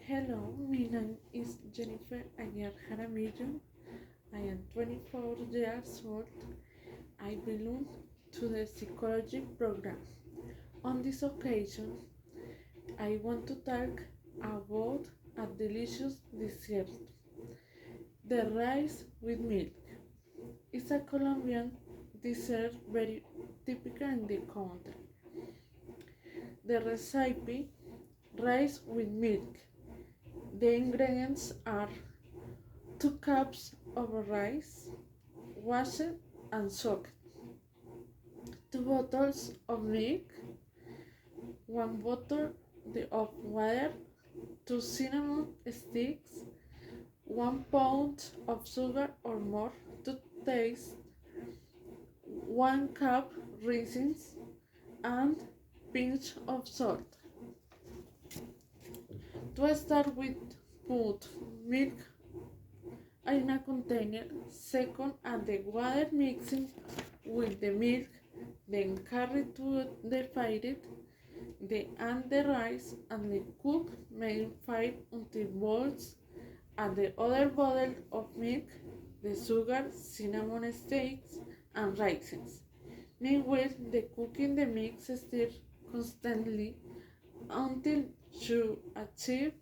Hello, my name is Jennifer Aguiar Jaramillo. I am 24 years old. I belong to the psychology program. On this occasion, I want to talk about a delicious dessert, the rice with milk. It's a Colombian dessert very typical in the country. The recipe: rice with milk. The ingredients are 2 cups of rice, washed and soaked, 2 bottles of milk, 1 bottle of water, 2 cinnamon sticks, 1 pound of sugar or more to taste, 1 cup raisins, and pinch of salt. To start with, put milk in a container, second add the water mixing with the milk, then carry to the fire, add the rice and cook medium fire until boils. Add the other bottle of milk, the sugar, cinnamon sticks, and raisins. Meanwhile, cooking the mix stir constantly until you achieve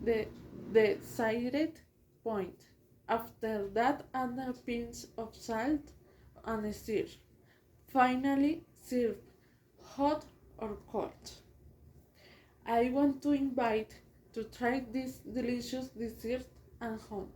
the desired point. After that, add a pinch of salt and stir. Finally, serve hot or cold. I want to invite to try this delicious dessert at home.